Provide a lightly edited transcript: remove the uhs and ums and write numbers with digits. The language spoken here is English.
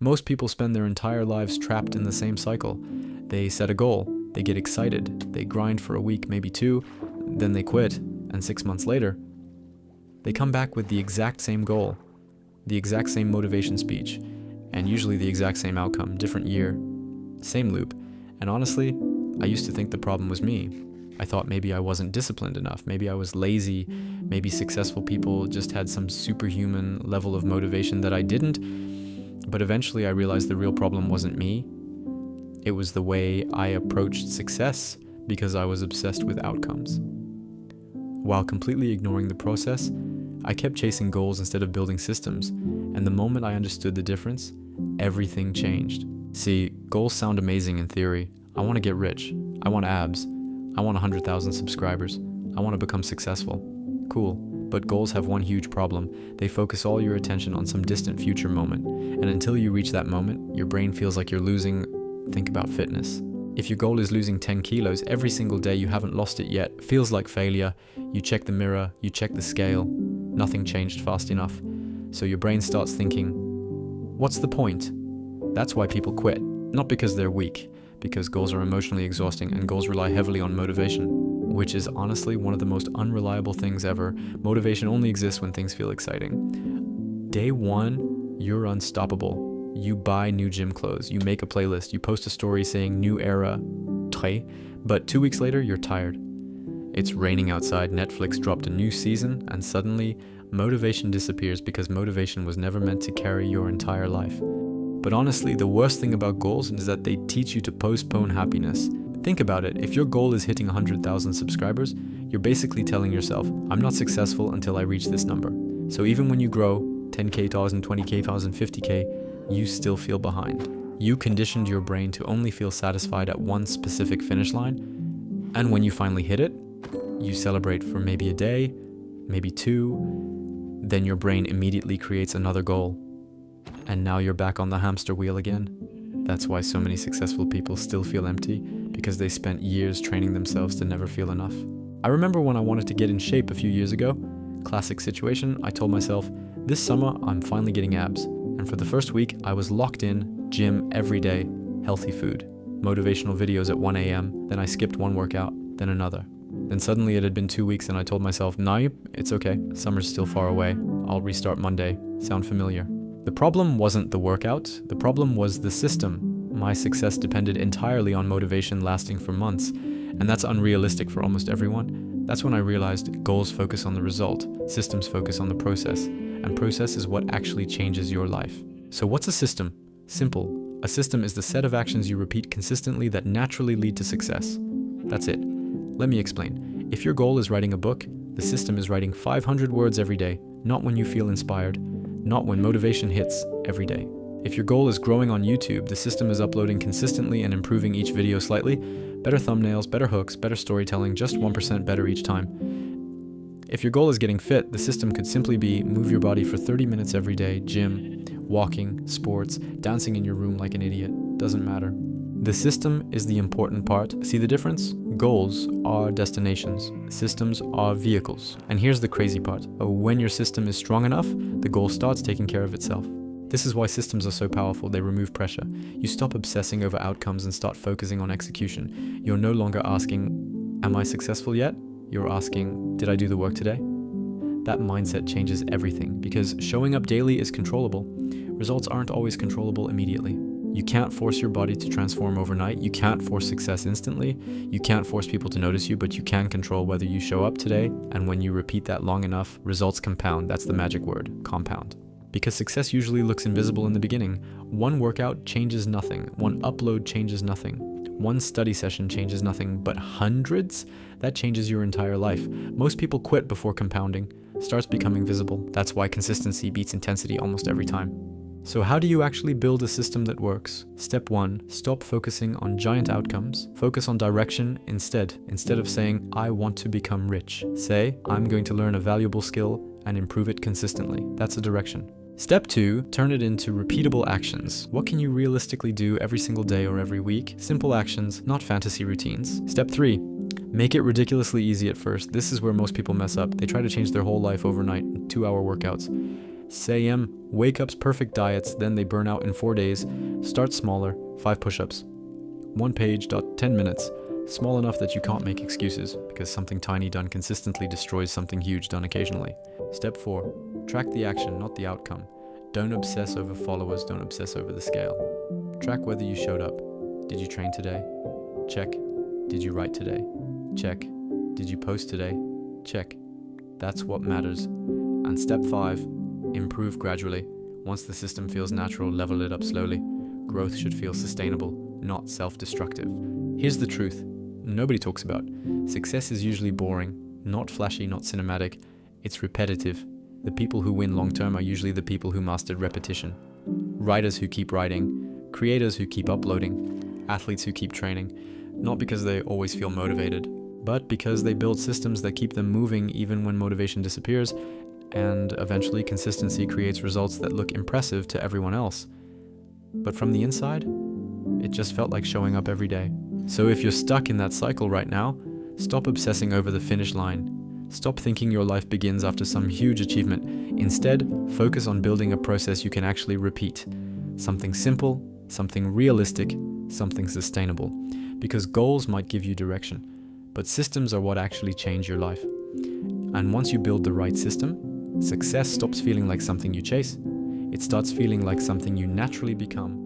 Most people spend their entire lives trapped in the same cycle. They set a goal, they get excited, they grind for a week, maybe two, then they quit, and 6 months later, they come back with the exact same goal, the exact same motivation speech, and usually the exact same outcome, different year, same loop. And honestly, I used to think the problem was me. I thought maybe I wasn't disciplined enough, maybe I was lazy, maybe successful people just had some superhuman level of motivation that I didn't. But eventually I realized the real problem wasn't me. It was the way I approached success because I was obsessed with outcomes. While completely ignoring the process, I kept chasing goals instead of building systems. And the moment I understood the difference, everything changed. See, goals sound amazing in theory. I want to get rich. I want abs. I want 100,000 subscribers. I want to become successful. Cool. But goals have one huge problem. They focus all your attention on some distant future moment. And until you reach that moment, your brain feels like you're losing. Think about fitness. If your goal is losing 10 kilos every single day, you haven't lost it yet, feels like failure. You check the mirror, you check the scale. Nothing changed fast enough. So your brain starts thinking, what's the point? That's why people quit. Not because they're weak, because goals are emotionally exhausting and goals rely heavily on motivation, which is honestly one of the most unreliable things ever. Motivation only exists when things feel exciting. Day one, you're unstoppable. You buy new gym clothes, you make a playlist, you post a story saying new era, but 2 weeks later, you're tired. It's raining outside, Netflix dropped a new season, and suddenly, motivation disappears because motivation was never meant to carry your entire life. But honestly, the worst thing about goals is that they teach you to postpone happiness. Think about it, if your goal is hitting 100,000 subscribers, you're basically telling yourself, I'm not successful until I reach this number. So even when you grow 10K, 1,000, 20K, 1,000, 50K, you still feel behind. You conditioned your brain to only feel satisfied at one specific finish line, and when you finally hit it, you celebrate for maybe a day, maybe two, then your brain immediately creates another goal. And now you're back on the hamster wheel again. That's why so many successful people still feel empty, because they spent years training themselves to never feel enough. I remember when I wanted to get in shape a few years ago. Classic situation, I told myself, this summer I'm finally getting abs. And for the first week, I was locked in, gym every day, healthy food, motivational videos at 1 a.m., then I skipped one workout, then another. Then suddenly it had been 2 weeks and I told myself, nah, it's okay, summer's still far away, I'll restart Monday. Sound familiar? The problem wasn't the workout, the problem was the system. My success depended entirely on motivation lasting for months, and that's unrealistic for almost everyone. That's when I realized goals focus on the result, systems focus on the process, and process is what actually changes your life. So what's a system? Simple. A system is the set of actions you repeat consistently that naturally lead to success. That's it. Let me explain. If your goal is writing a book, the system is writing 500 words every day, not when you feel inspired, not when motivation hits every day. If your goal is growing on YouTube, the system is uploading consistently and improving each video slightly. Better thumbnails, better hooks, better storytelling, just 1% better each time. If your goal is getting fit, the system could simply be move your body for 30 minutes every day, gym, walking, sports, dancing in your room like an idiot, doesn't matter. The system is the important part. See the difference? Goals are destinations. Systems are vehicles. And here's the crazy part. When your system is strong enough, the goal starts taking care of itself. This is why systems are so powerful. They remove pressure. You stop obsessing over outcomes and start focusing on execution. You're no longer asking, am I successful yet? You're asking, did I do the work today? That mindset changes everything because showing up daily is controllable. Results aren't always controllable immediately. You can't force your body to transform overnight. You can't force success instantly. You can't force people to notice you, but you can control whether you show up today. And when you repeat that long enough, results compound. That's the magic word, compound. Because success usually looks invisible in the beginning. One workout changes nothing. One upload changes nothing. One study session changes nothing, but hundreds? That changes your entire life. Most people quit before compounding. Starts becoming visible. That's why consistency beats intensity almost every time. So how do you actually build a system that works? Step 1, stop focusing on giant outcomes. Focus on direction instead. Instead of saying, I want to become rich, say, I'm going to learn a valuable skill and improve it consistently. That's a direction. Step 2, turn it into repeatable actions. What can you realistically do every single day or every week? Simple actions, not fantasy routines. Step 3, make it ridiculously easy at first. This is where most people mess up. They try to change their whole life overnight in 2-hour workouts. Say wake up's perfect diets, then they burn out in 4 days. Start smaller, 5 push-ups. 1 page, 10 minutes. Small enough that you can't make excuses, because something tiny done consistently destroys something huge done occasionally. Step 4. Track the action, not the outcome. Don't obsess over followers, don't obsess over the scale. Track whether you showed up. Did you train today? Check. Did you write today? Check. Did you post today? Check. That's what matters. And step 5, improve gradually. Once the system feels natural, level it up slowly. Growth should feel sustainable, not self-destructive. Here's the truth. Nobody talks about. Success is usually boring, not flashy, not cinematic. It's repetitive. The people who win long-term are usually the people who mastered repetition. Writers who keep writing, creators who keep uploading, athletes who keep training, not because they always feel motivated, but because they build systems that keep them moving even when motivation disappears, and eventually consistency creates results that look impressive to everyone else. But from the inside, it just felt like showing up every day. So if you're stuck in that cycle right now, stop obsessing over the finish line. Stop thinking your life begins after some huge achievement. Instead, focus on building a process you can actually repeat. Something simple, something realistic, something sustainable. Because goals might give you direction, but systems are what actually change your life. And once you build the right system, success stops feeling like something you chase. It starts feeling like something you naturally become.